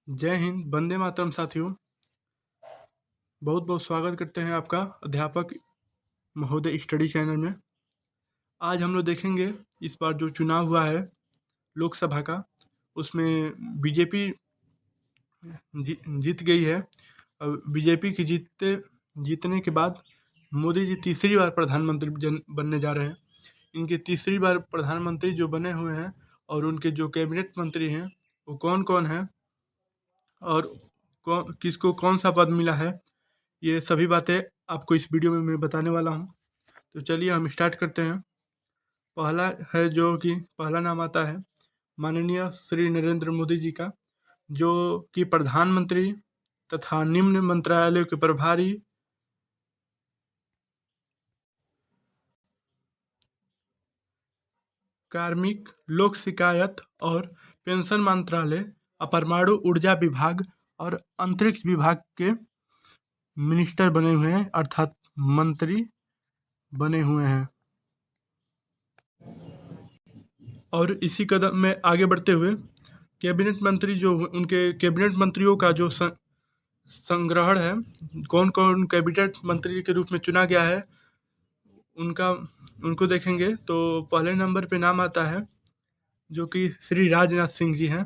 जय हिंद, वंदे मातरम साथियों। बहुत बहुत स्वागत करते हैं आपका अध्यापक महोदय स्टडी चैनल में। आज हम लोग देखेंगे इस बार जो चुनाव हुआ है लोकसभा का, उसमें बीजेपी जीत गई है। और बीजेपी की जीतने के बाद मोदी जी तीसरी बार प्रधानमंत्री बनने जा रहे हैं। इनके तीसरी बार प्रधानमंत्री जो बने हुए हैं और उनके जो कैबिनेट मंत्री हैं वो कौन कौन हैं और किसको कौन सा पद मिला है, ये सभी बातें आपको इस वीडियो में मैं बताने वाला हूँ। तो चलिए हम स्टार्ट करते हैं। पहला है जो कि पहला नाम आता है माननीय श्री नरेंद्र मोदी जी का, जो कि प्रधानमंत्री तथा निम्न मंत्रालयों के प्रभारी कार्मिक, लोक शिकायत और पेंशन मंत्रालय, अपरमाणु ऊर्जा विभाग और अंतरिक्ष विभाग के मिनिस्टर बने हुए हैं, अर्थात मंत्री बने हुए हैं। और इसी कदम में आगे बढ़ते हुए कैबिनेट मंत्री जो उनके कैबिनेट मंत्रियों का जो संग्रहण है, कौन कौन कैबिनेट मंत्री के रूप में चुना गया है उनको देखेंगे। तो पहले नंबर पे नाम आता है जो कि श्री राजनाथ सिंह जी हैं।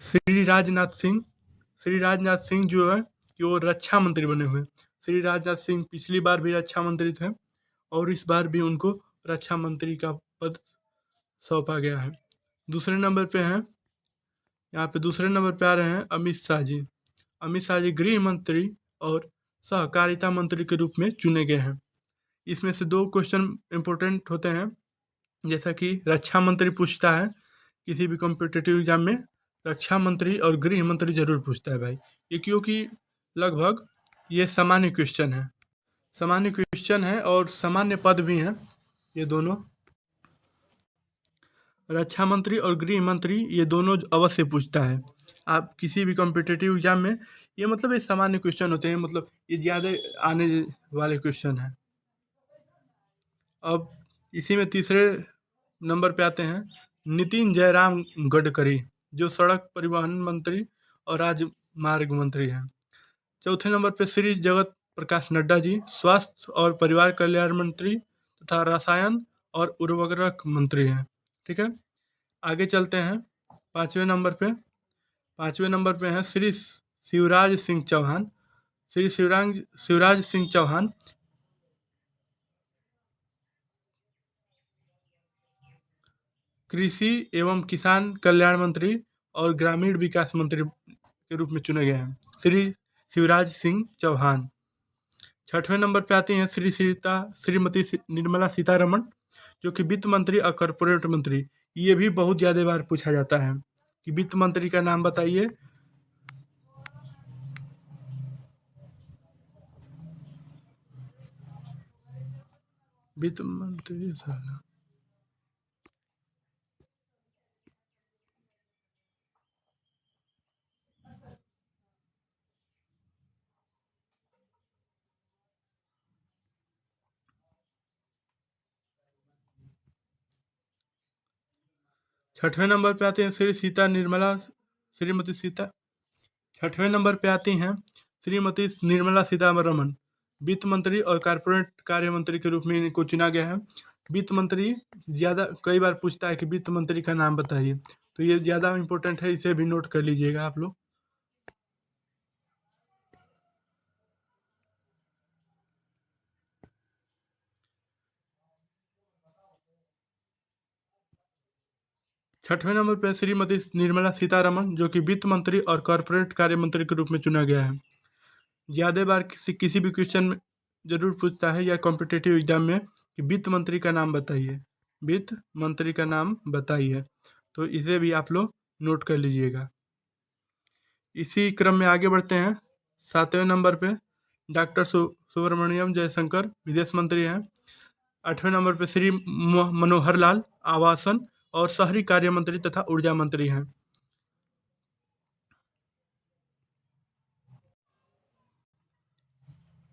श्री राजनाथ सिंह जो है कि वो रक्षा मंत्री बने हुए। श्री राजनाथ सिंह पिछली बार भी रक्षा मंत्री थे और इस बार भी उनको रक्षा मंत्री का पद सौंपा गया है। दूसरे नंबर पे हैं, यहाँ पे दूसरे नंबर पे आ रहे हैं अमित शाह जी। अमित शाह जी गृह मंत्री और सहकारिता मंत्री के रूप में चुने गए हैं। इसमें से दो क्वेश्चन इम्पोर्टेंट होते हैं, जैसा कि रक्षा मंत्री पूछता है किसी भी कॉम्पिटिटिव एग्जाम में, रक्षा मंत्री और गृह मंत्री जरूर पूछता है भाई, ये क्योंकि लगभग ये सामान्य क्वेश्चन है और सामान्य पद भी हैं ये दोनों। रक्षा मंत्री और गृह मंत्री ये दोनों अवश्य पूछता है आप किसी भी कॉम्पिटिटिव एग्जाम में। ये मतलब ये सामान्य क्वेश्चन होते हैं, मतलब ये ज़्यादा आने वाले क्वेश्चन हैं। अब इसी में तीसरे नंबर पे आते हैं नितिन जयराम गडकरी, जो सड़क परिवहन मंत्री और राजमार्ग मंत्री हैं। चौथे नंबर पे श्री जगत प्रकाश नड्डा जी, स्वास्थ्य और परिवार कल्याण मंत्री तथा रसायन और उर्वरक मंत्री हैं। ठीक है, आगे चलते हैं। पाँचवें नंबर पे हैं श्री शिवराज सिंह चौहान। श्री शिवराज सिंह चौहान कृषि एवं किसान कल्याण मंत्री और ग्रामीण विकास मंत्री के रूप में चुने गए हैं, श्री शिवराज सिंह चौहान। छठवें नंबर पे आती हैं श्रीमती निर्मला सीतारमण, जो कि वित्त मंत्री और कॉरपोरेट मंत्री। ये भी बहुत ज़्यादा बार पूछा जाता है कि वित्त मंत्री का नाम बताइए। वित्त मंत्री छठवें नंबर पे आती हैं छठवें नंबर पे आती हैं श्रीमती निर्मला सीतारमण, वित्त मंत्री और कॉरपोरेट कार्य मंत्री के रूप में इनको चुना गया है। वित्त मंत्री ज़्यादा कई बार पूछता है कि वित्त मंत्री का नाम बताइए, तो ये ज़्यादा इम्पोर्टेंट है, इसे भी नोट कर लीजिएगा आप लोग। छठवें नंबर पर श्रीमती निर्मला सीतारमण, जो कि वित्त मंत्री और कॉरपोरेट कार्य मंत्री के रूप में चुना गया है। ज़्यादा बार किसी भी क्वेश्चन में जरूर पूछता है या कॉम्पिटिटिव एग्जाम में कि वित्त मंत्री का नाम बताइए, तो इसे भी आप लोग नोट कर लीजिएगा। इसी क्रम में आगे बढ़ते हैं। सातवें नंबर पे डॉक्टर सुब्रमण्यम जयशंकर, विदेश मंत्री हैं। आठवें नंबर पे श्री मनोहर लाल, आवासन और शहरी कार्य मंत्री तथा ऊर्जा मंत्री हैं।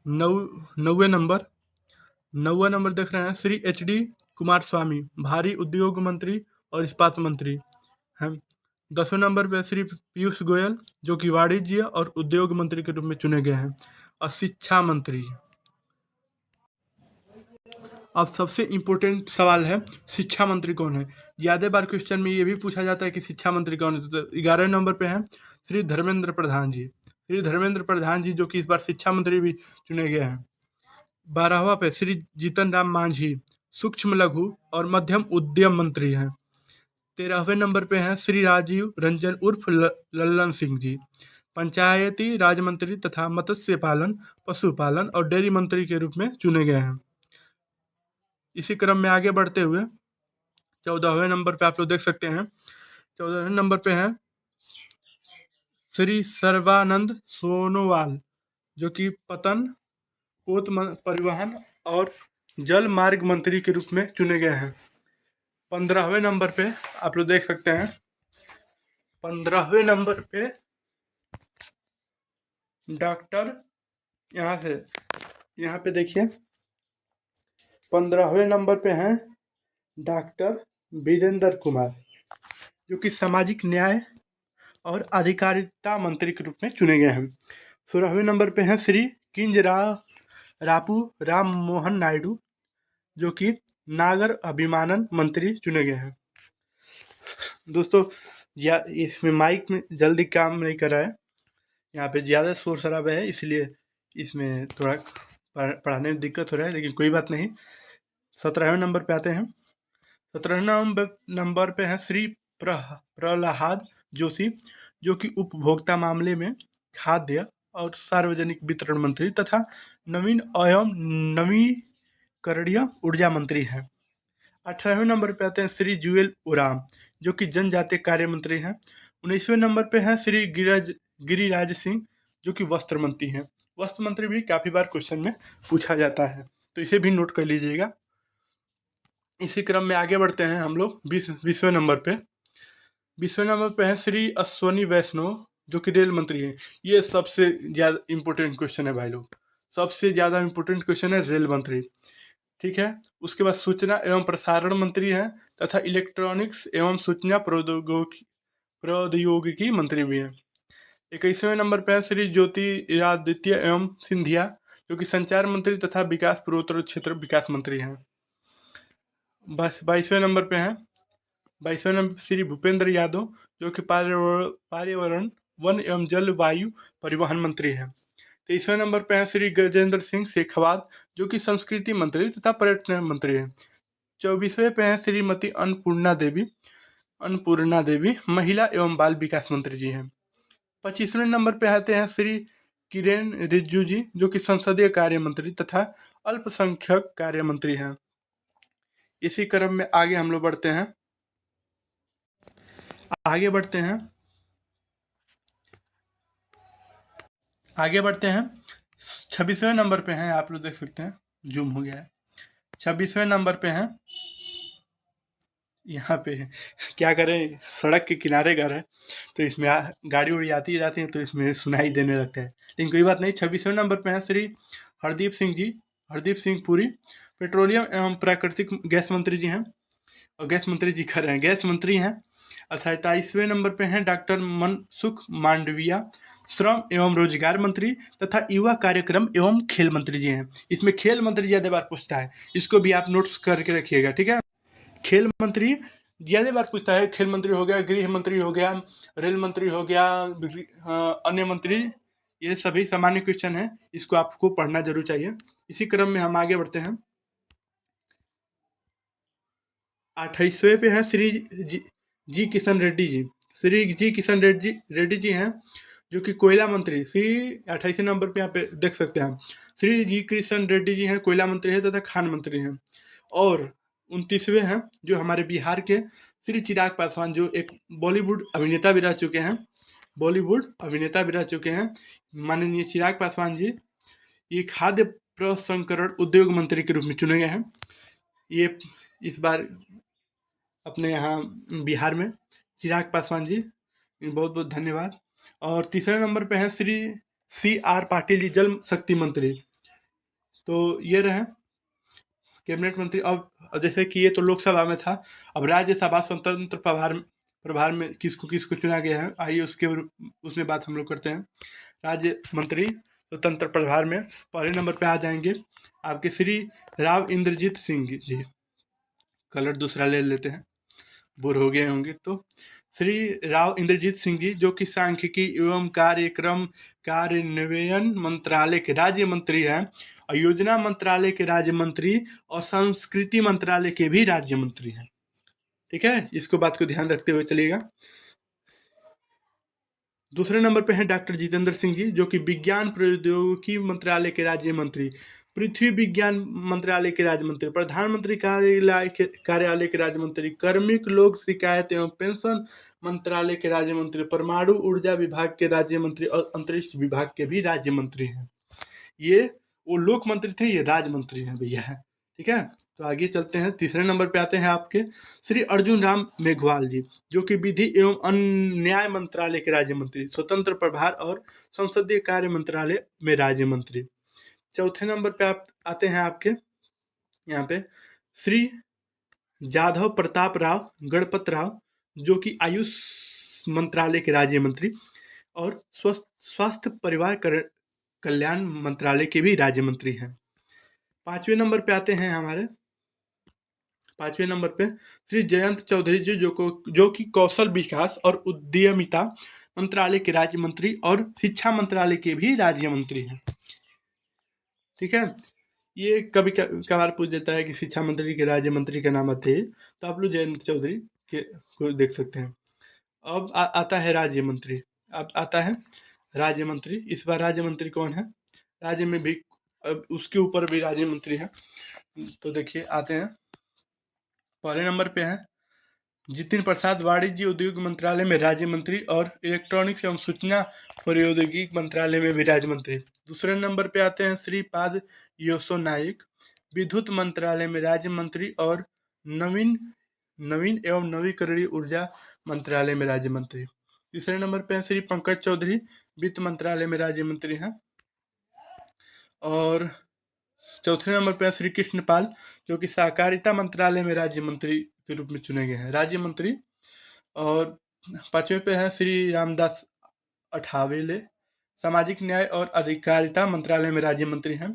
नौवें नंबर देख रहे हैं श्री HD कुमार स्वामी, भारी उद्योग मंत्री और इस्पात मंत्री हैं। 10वें नंबर पे श्री पीयूष गोयल, जो कि वाणिज्य और उद्योग मंत्री के रूप में चुने गए हैं। और शिक्षा मंत्री, अब सबसे इम्पोर्टेंट सवाल है, शिक्षा मंत्री कौन है। ज़्यादा बार क्वेश्चन में ये भी पूछा जाता है कि शिक्षा मंत्री कौन है। तो 11वें नंबर पे हैं श्री धर्मेंद्र प्रधान जी। श्री धर्मेंद्र प्रधान जी, जो कि इस बार शिक्षा मंत्री भी चुने गए हैं। 12वां पे श्री जीतन राम मांझी, सूक्ष्म लघु और मध्यम उद्यम मंत्री हैं। 13वें नंबर पे हैं श्री राजीव रंजन उर्फ लल्लन सिंह जी, पंचायती राज मंत्री तथा मत्स्य पालन, पशुपालन और डेयरी मंत्री के रूप में चुने गए हैं। इसी क्रम में आगे बढ़ते हुए 14वें नंबर पे आप लोग देख सकते हैं, 14वें नंबर पे हैं श्री सर्बानंद सोनोवाल, जो कि पतन, पोत परिवहन और जल मार्ग मंत्री के रूप में चुने गए हैं। 15वें नंबर पे आप लोग देख सकते हैं, 15वें नंबर पे डॉक्टर, यहाँ पे देखिए 15वें नंबर पे हैं डॉक्टर वीरेंद्र कुमार, जो कि सामाजिक न्याय और अधिकारिता मंत्री के रूप में चुने गए हैं। 16वें नंबर पे हैं श्री किंजरापू राम मोहन नायडू, जो कि नागर अभिमानन मंत्री चुने गए हैं। दोस्तों, इसमें माइक में जल्दी काम नहीं कर रहा है, यहाँ पे ज़्यादा शोर शराबा है, इसलिए इसमें थोड़ा पढ़ाने में दिक्कत हो रहा है, लेकिन कोई बात नहीं। 17वें नंबर पे आते हैं। 17वें नंबर पे हैं श्री प्रहलाद जोशी, जो कि उपभोक्ता मामले में खाद्य और सार्वजनिक वितरण मंत्री तथा नवीन एवं नवीकरणीय ऊर्जा मंत्री हैं। 18वें नंबर पे आते हैं श्री जुएल ओराम, जो कि जनजातीय कार्य मंत्री हैं। 19वें नंबर पे हैं श्री गिरिराज सिंह, जो कि वस्त्र मंत्री हैं। वस्त्र मंत्री भी काफ़ी बार क्वेश्चन में पूछा जाता है, तो इसे भी नोट कर लीजिएगा। इसी क्रम में आगे बढ़ते हैं हम लोग 20वें नंबर पे। 20वें नंबर पे है श्री अश्वनी वैष्णव, जो कि रेल मंत्री हैं। ये सबसे ज़्यादा इम्पोर्टेंट क्वेश्चन है भाई लोग, सबसे ज़्यादा इम्पोर्टेंट क्वेश्चन है रेल मंत्री, ठीक है। उसके बाद सूचना एवं प्रसारण मंत्री हैं तथा इलेक्ट्रॉनिक्स एवं सूचना प्रौद्योगिकी मंत्री भी हैं। 21वें नंबर पर है श्री ज्योतिरादित्य एवं सिंधिया, जो कि संचार मंत्री तथा विकास पूर्वोत्तर क्षेत्र विकास मंत्री हैं। बस 22वें नंबर पे हैं, 22वें नंबर श्री भूपेंद्र यादव, जो कि पर्यावरण वन एवं जलवायु परिवहन मंत्री हैं। 23वें नंबर पे हैं श्री गजेंद्र सिंह शेखावत, जो कि संस्कृति मंत्री तथा पर्यटन मंत्री हैं। 24वें पे हैं श्रीमती अन्नपूर्णा देवी, महिला एवं बाल विकास मंत्री जी हैं। 25वें नंबर पे आते हैं श्री किरेन रिजिजू जी, जो कि संसदीय कार्य मंत्री तथा अल्पसंख्यक कार्य मंत्री हैं। इसी क्रम में आगे हम लोग बढ़ते हैं, आगे बढ़ते हैं 26वें नंबर पे हैं, आप लोग देख सकते हैं, जूम हो गया है। 26वें नंबर पे हैं, यहाँ पे क्या करें, सड़क के किनारे घर है, तो इसमें गाड़ी उड़ी आती जाती है, तो इसमें सुनाई देने लगता है, लेकिन कोई बात नहीं। 26वें नंबर पे हैं श्री हरदीप सिंह जी, हरदीप सिंह पुरी, पेट्रोलियम एवं प्राकृतिक गैस मंत्री जी हैं, और गैस मंत्री जी कर रहे हैं, गैस मंत्री हैं। और 27वें नंबर पे हैं डॉक्टर मनसुख मांडविया, श्रम एवं रोजगार मंत्री तथा युवा कार्यक्रम एवं खेल मंत्री जी हैं। इसमें खेल मंत्री ज़्यादा बार पूछता है, इसको भी आप नोट्स करके रखिएगा, ठीक है। खेल मंत्री ज़्यादा बार पूछता है, खेल मंत्री हो गया, गृह मंत्री हो गया, रेल मंत्री हो गया, अन्य मंत्री, ये सभी सामान्य क्वेश्चन है, इसको आपको पढ़ना जरूर चाहिए। इसी क्रम में हम आगे बढ़ते हैं। 28वें पे हैं श्री जी किशन रेड्डी जी, श्री जी किशन रेड्डी जी हैं, जो कि कोयला मंत्री, श्री 28वें नंबर पे यहाँ पे देख सकते हैं, श्री जी किशन रेड्डी जी हैं, कोयला मंत्री हैं तथा खान मंत्री हैं। और 29वें हैं जो हमारे बिहार के श्री चिराग पासवान, जो एक बॉलीवुड अभिनेता भी रह चुके हैं, माननीय चिराग पासवान जी, ये खाद्य प्रसंस्करण उद्योग मंत्री के रूप में चुने गए हैं। ये इस बार अपने यहाँ बिहार में चिराग पासवान जी, बहुत बहुत धन्यवाद। और तीसरे नंबर पे हैं श्री CR पाटिल जी, जल शक्ति मंत्री। तो ये रहे कैबिनेट मंत्री। अब जैसे कि ये तो लोकसभा में था, अब राज्यसभा स्वतंत्र प्रभार प्रभार में किसको किसको चुना गया है, आइए उसमें बात हम लोग करते हैं। राज्य मंत्री स्वतंत्र प्रभार में पहले नंबर पे आ जाएंगे आपके श्री राव इंद्रजीत सिंह जी। कलर दूसरा ले लेते हैं, बोर हो गए होंगे तो। श्री राव इंद्रजीत सिंह जी जो कि सांख्यिकी एवं कार्यक्रम कार्यान्वयन मंत्रालय के राज्य मंत्री हैं, और योजना मंत्रालय के राज्य मंत्री, और संस्कृति मंत्रालय के भी राज्य मंत्री हैं। ठीक है, इसको बात को ध्यान रखते हुए चलिएगा। दूसरे नंबर पे हैं डॉक्टर जितेंद्र सिंह जी जो कि विज्ञान प्रौद्योगिकी मंत्रालय के राज्य मंत्री, पृथ्वी विज्ञान मंत्रालय के राज्य मंत्री, प्रधानमंत्री कार्यालय के राज्य मंत्री, कार्मिक लोक शिकायत एवं पेंशन मंत्रालय के राज्य मंत्री, परमाणु ऊर्जा विभाग के राज्य मंत्री और अंतरिक्ष विभाग के भी राज्य मंत्री हैं। ये वो लोक मंत्री थे, ये राज्य मंत्री हैं भैया है। ठीक है, तो आगे चलते हैं। तीसरे नंबर पे आते हैं आपके श्री अर्जुन राम मेघवाल जी जो कि विधि एवं न्याय मंत्रालय के राज्य मंत्री, स्वतंत्र प्रभार और संसदीय कार्य मंत्रालय में राज्य मंत्री। चौथे नंबर पे आप आते हैं आपके यहाँ पे श्री जाधव प्रताप राव गणपत राव जो कि आयुष मंत्रालय के राज्य मंत्री और स्वास्थ्य परिवार कल्याण मंत्रालय के भी राज्य मंत्री हैं। पांचवें नंबर पे आते हैं हमारे, पांचवें नंबर पे श्री जयंत चौधरी जी जो कि कौशल विकास और उद्यमिता मंत्रालय के राज्य मंत्री और शिक्षा मंत्रालय के भी राज्य मंत्री हैं। ठीक है, ये कभी कभार पूछ देता है कि शिक्षा मंत्री के राज्य मंत्री का नाम आते हैं, तो आप लोग जयंत चौधरी के को देख सकते हैं। अब आता है राज्य मंत्री। अब आता है राज्य मंत्री। इस बार राज्य मंत्री कौन है, राज्य में भी उसके ऊपर भी राज्य मंत्री है। तो देखिए आते हैं, पहले नंबर पे है जितिन प्रसाद वाणिज्य उद्योग मंत्रालय में राज्य मंत्री और इलेक्ट्रॉनिक्स एवं सूचना प्रौद्योगिकी मंत्रालय में भी राज्य मंत्री। दूसरे नंबर पे आते हैं श्रीपाद योसो नाइक विद्युत मंत्रालय में राज्य मंत्री और नवीन एवं नवीकरणीय ऊर्जा मंत्रालय में राज्य मंत्री। तीसरे नंबर पे श्री पंकज चौधरी वित्त मंत्रालय में राज्य मंत्री हैं। और चौथे नंबर पे श्री कृष्ण पाल जो कि सहकारिता मंत्रालय में राज्य मंत्री के रूप में चुने गए हैं, राज्य मंत्री। और पांचवें पे है श्री रामदास अठावले सामाजिक न्याय और अधिकारिता मंत्रालय में राज्य मंत्री हैं।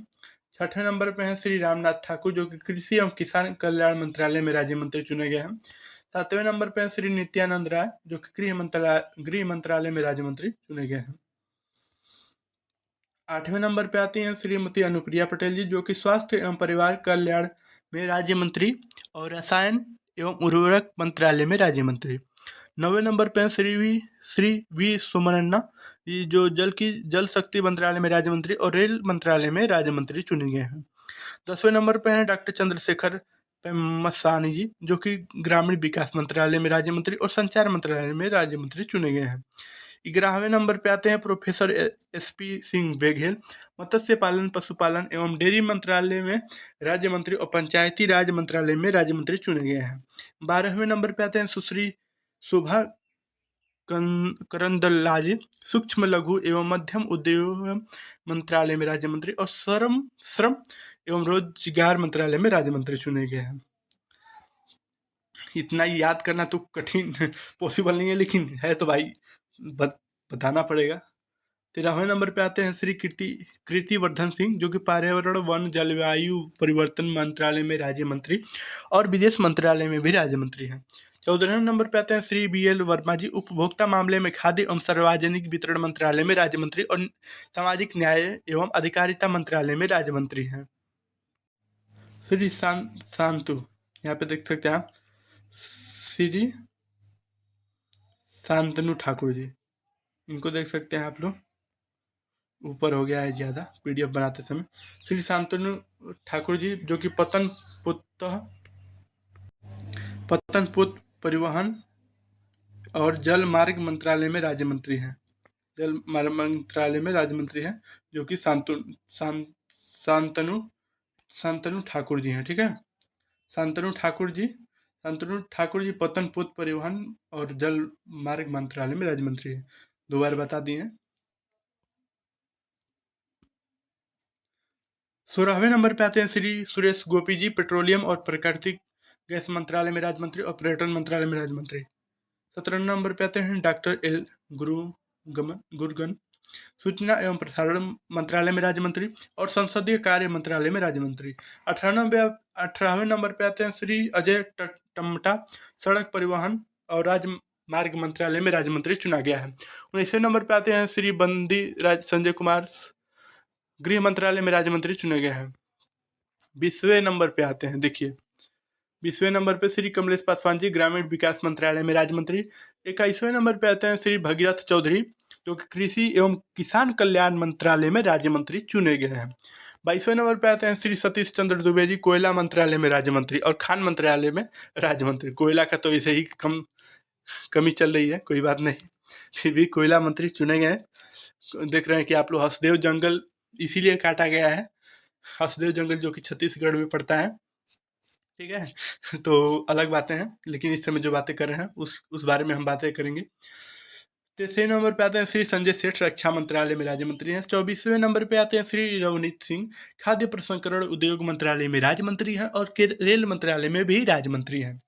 छठे नंबर पे हैं श्री रामनाथ ठाकुर जो कि कृषि एवं किसान कल्याण मंत्रालय में राज्य मंत्री चुने गए हैं। सातवें नंबर पे हैं श्री नित्यानंद राय जो कि गृह मंत्रालय में राज्य मंत्री चुने गए हैं। आठवें नंबर पे आती हैं श्रीमती अनुप्रिया पटेल जी जो कि स्वास्थ्य एवं परिवार कल्याण में राज्य मंत्री और रसायन एवं उर्वरक मंत्रालय में राज्य मंत्री। नौवें नंबर पे श्री वी सुमरन्ना ये जो जल शक्ति मंत्रालय में राज्य मंत्री और रेल मंत्रालय में राज्य मंत्री चुने गए हैं। 10वें नंबर पे हैं डॉक्टर चंद्रशेखर पेम्मसानी जी जो कि ग्रामीण विकास मंत्रालय में राज्य मंत्री और संचार मंत्रालय में राज्य मंत्री चुने गए हैं। 11वें नंबर पे आते हैं प्रोफेसर SP सिंह बघेल मत्स्य पालन पशुपालन एवं डेयरी मंत्रालय में राज्य मंत्री और पंचायती राज मंत्रालय में राज्य मंत्री चुने गए हैं। 12वें नंबर पे आते हैं सुश्री शोभा करंदलाजे सूक्ष्म लघु एवं मध्यम उद्योग मंत्रालय में राज्य मंत्री और श्रम एवं रोजगार मंत्रालय में राज्य मंत्री चुने गए हैं। इतना याद करना तो कठिन पॉसिबल नहीं है, लेकिन है तो भाई बताना पड़ेगा। 13वें नंबर पे आते हैं श्री कीर्तिवर्धन सिंह जो कि पर्यावरण वन जलवायु परिवर्तन मंत्रालय में राज्य मंत्री और विदेश मंत्रालय में भी राज्य मंत्री हैं। 14वें नंबर पे आते हैं श्री BL वर्मा जी उपभोक्ता मामले में खाद्य एवं सार्वजनिक वितरण मंत्रालय में राज्य मंत्री और सामाजिक न्याय एवं अधिकारिता मंत्रालय में राज्य मंत्री हैं। श्री शांतु यहाँ पे देख सकते हैं आप, श्री शांतनु ठाकुर जी, इनको देख सकते हैं आप लोग, ऊपर हो गया है ज़्यादा PDF बनाते समय। श्री शांतनु ठाकुर जी जो कि पतनपुत परिवहन और जल मार्ग मंत्रालय में राज्य मंत्री हैं, जल मार्ग मंत्रालय में राज्य मंत्री हैं जो कि शांतनु ठाकुर जी हैं। ठीक है, शांतनु ठाकुर जी पतनपुत परिवहन और जल मार्ग मंत्रालय में राज्य मंत्री हैं, 2 बार बता दिए हैं। 16वें नंबर पे आते हैं श्री सुरेश गोपी जी पेट्रोलियम और प्राकृतिक गैस मंत्रालय में राज्य मंत्री और पर्यटन मंत्रालय में राज्य मंत्री। 17 नंबर पे आते हैं डॉक्टर एल गुरगन, सूचना एवं प्रसारण मंत्रालय में राज्य मंत्री और संसदीय कार्य मंत्रालय में राज्य मंत्री। 18वें नंबर पे आते हैं श्री अजय टम्टा, सड़क परिवहन और राजमार्ग मंत्रालय में राज्य मंत्री चुना गया है। 19वें नंबर पे आते हैं श्री बंदी राज संजय कुमार, गृह मंत्रालय में राज्य मंत्री चुने गए हैं। 20वें नंबर पे आते हैं, देखिए 20वें नंबर पे श्री कमलेश पासवान जी, ग्रामीण विकास मंत्रालय में राज्य मंत्री। 21वें नंबर पे आते हैं श्री भगीरथ चौधरी, जो कि कृषि एवं किसान कल्याण मंत्रालय में राज्य मंत्री चुने गए हैं। 22वें नंबर पे आते हैं श्री सतीश चंद्र दुबे जी, कोयला मंत्रालय में राज्य मंत्री और खान मंत्रालय में राज्य मंत्री। कोयला का तो ऐसे ही कमी चल रही है, कोई बात नहीं, फिर भी कोयला मंत्री चुने गए। देख रहे हैं कि आप लोग हसदेव जंगल इसीलिए काटा गया है, हसदेव जंगल जो कि छत्तीसगढ़ में पड़ता है, ठीक है। तो अलग बातें हैं, लेकिन इस समय जो बातें कर रहे हैं उस बारे में हम बातें करेंगे। 23वें नंबर पे आते हैं श्री संजय सेठ, रक्षा मंत्रालय में राज्य मंत्री हैं। 24वें नंबर पे आते हैं श्री रवनीत सिंह, खाद्य प्रसंस्करण उद्योग मंत्रालय में राज्य मंत्री हैं और रेल मंत्रालय में भी राज्य मंत्री हैं।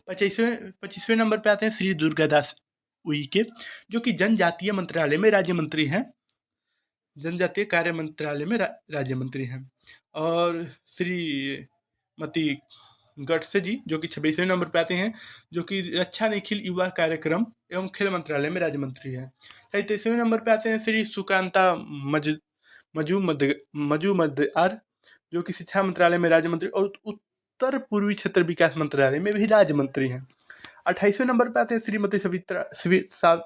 25वें नंबर पे आते हैं श्री दुर्गादास उइके, जो कि जनजातीय मंत्रालय में राज्य मंत्री हैं, जनजातीय कार्य मंत्रालय में राज्य मंत्री हैं। और श्रीमती गडसे जी, जो कि 26वें नंबर पर आते हैं, जो कि रक्षा निखिल युवा कार्यक्रम एवं खेल मंत्रालय में राज्य मंत्री हैं। 33वें नंबर पर आते हैं श्री सुकांता मजूमदार, जो कि शिक्षा मंत्रालय में राज्य मंत्री और उत्तर पूर्वी क्षेत्र विकास मंत्रालय में भी राज्य मंत्री हैं। 28वें नंबर पर आते हैं श्रीमती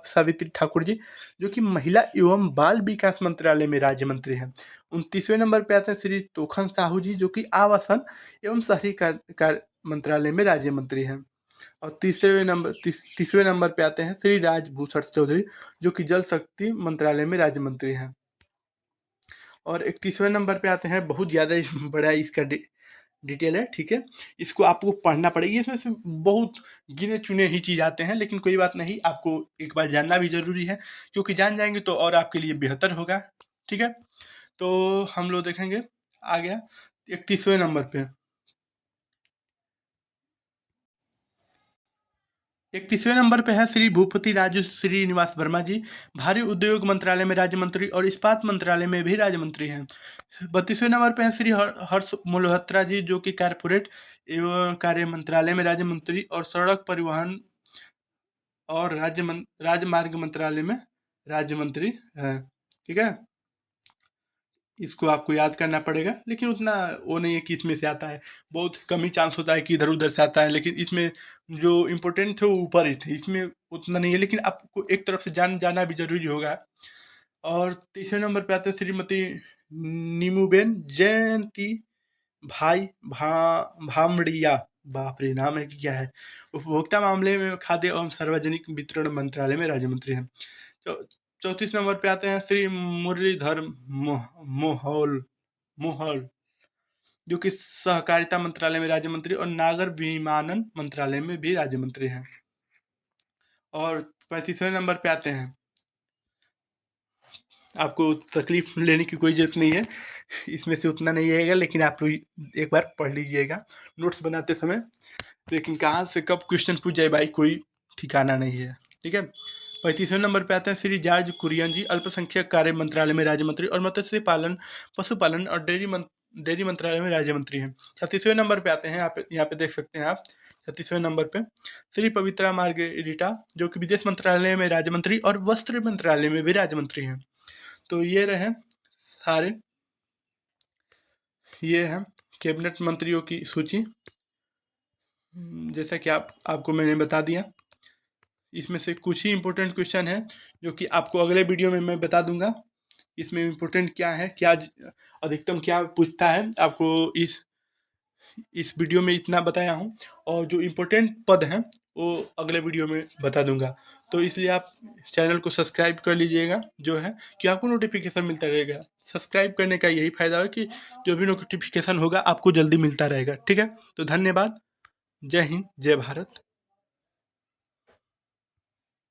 सावित्री ठाकुर जी, जो कि महिला एवं बाल विकास मंत्रालय में राज्य मंत्री हैं। 29वें नंबर पर आते हैं श्री तोखन साहू जी, जो कि आवासन एवं शहरी कार्य मंत्रालय में राज्य मंत्री हैं। और तीसवें नंबर पे आते हैं श्री राजभूषण चौधरी, जो कि जल शक्ति मंत्रालय में राज्य मंत्री हैं। और 31वें नंबर पे आते हैं, बहुत ज़्यादा बड़ा इसका डिटेल है, ठीक है, इसको आपको पढ़ना पड़ेगी। इसमें से बहुत गिने चुने ही चीज़ आते हैं, लेकिन कोई बात नहीं, आपको एक बार जानना भी ज़रूरी है, क्योंकि जान जाएंगे तो और आपके लिए बेहतर होगा, ठीक है। तो हम लोग देखेंगे आ गया 31वें नंबर पे। 31वें नंबर पे है श्री भूपति राजू श्रीनिवास वर्मा जी, भारी उद्योग मंत्रालय में राज्य मंत्री और इस्पात मंत्रालय में भी राज्य मंत्री हैं। 32वें नंबर पे है श्री हर्ष मल्होत्रा जी, जो कि कारपोरेट एवं कार्य मंत्रालय में राज्य मंत्री और सड़क परिवहन और राजमार्ग मंत्रालय में राज्य मंत्री हैं, ठीक है। इसको आपको याद करना पड़ेगा, लेकिन उतना वो नहीं है कि इसमें से आता है, बहुत कम ही चांस होता है कि इधर उधर से आता है, लेकिन इसमें जो इम्पोर्टेंट थे वो ऊपर ही थे, इसमें उतना नहीं है, लेकिन आपको एक तरफ से जाना भी जरूरी होगा। और 23वें नंबर पे आते हैं श्रीमती नीमूबेन जयंती भाई भामड़िया, बाप रे नाम है कि क्या है, उपभोक्ता मामले में खाद्य एवं सार्वजनिक वितरण मंत्रालय में राज्य मंत्री हैं। 34 नंबर पे आते हैं श्री मुरलीधर मोहल, जो कि सहकारिता मंत्रालय में राज्य मंत्री और नागर विमानन मंत्रालय में भी राज्य मंत्री हैं। और 35वें नंबर पे आते हैं, आपको तकलीफ लेने की कोई ज़रूरत नहीं है, इसमें से उतना नहीं आएगा, लेकिन आप लोग एक बार पढ़ लीजिएगा नोट्स बनाते समय, लेकिन कहाँ से कब क्वेश्चन पूछ जाए भाई कोई ठिकाना नहीं है, ठीक है। 35वें नंबर पे आते हैं श्री जॉर्ज कुरियन जी, अल्पसंख्यक कार्य मंत्रालय में राज्य मंत्री और मत्स्य पालन, पशुपालन और डेयरी मंत्रालय में राज्य मंत्री हैं। 36वें नंबर पे आते हैं, यहाँ पे देख सकते हैं आप 36वें नंबर पे श्री पवित्रा मार्गेरिटा, जो कि विदेश मंत्रालय में राज्य मंत्री और वस्त्र मंत्रालय में भी राज्य मंत्री हैं। तो ये रहे सारे, ये है कैबिनेट मंत्रियों की सूची, जैसा कि आपको मैंने बता दिया। इसमें से कुछ ही इम्पोर्टेंट क्वेश्चन है जो कि आपको अगले वीडियो में मैं बता दूंगा, इसमें इम्पोर्टेंट क्या है, क्या अधिकतम क्या पूछता है, आपको इस वीडियो में इतना बताया हूँ, और जो इम्पोर्टेंट पद हैं वो अगले वीडियो में बता दूंगा। तो इसलिए आप चैनल को सब्सक्राइब कर लीजिएगा, जो है कि आपको नोटिफिकेशन मिलता रहेगा। सब्सक्राइब करने का यही फ़ायदा है कि जो भी नोटिफिकेशन होगा आपको जल्दी मिलता रहेगा, ठीक है। तो धन्यवाद, जय हिंद, जय भारत।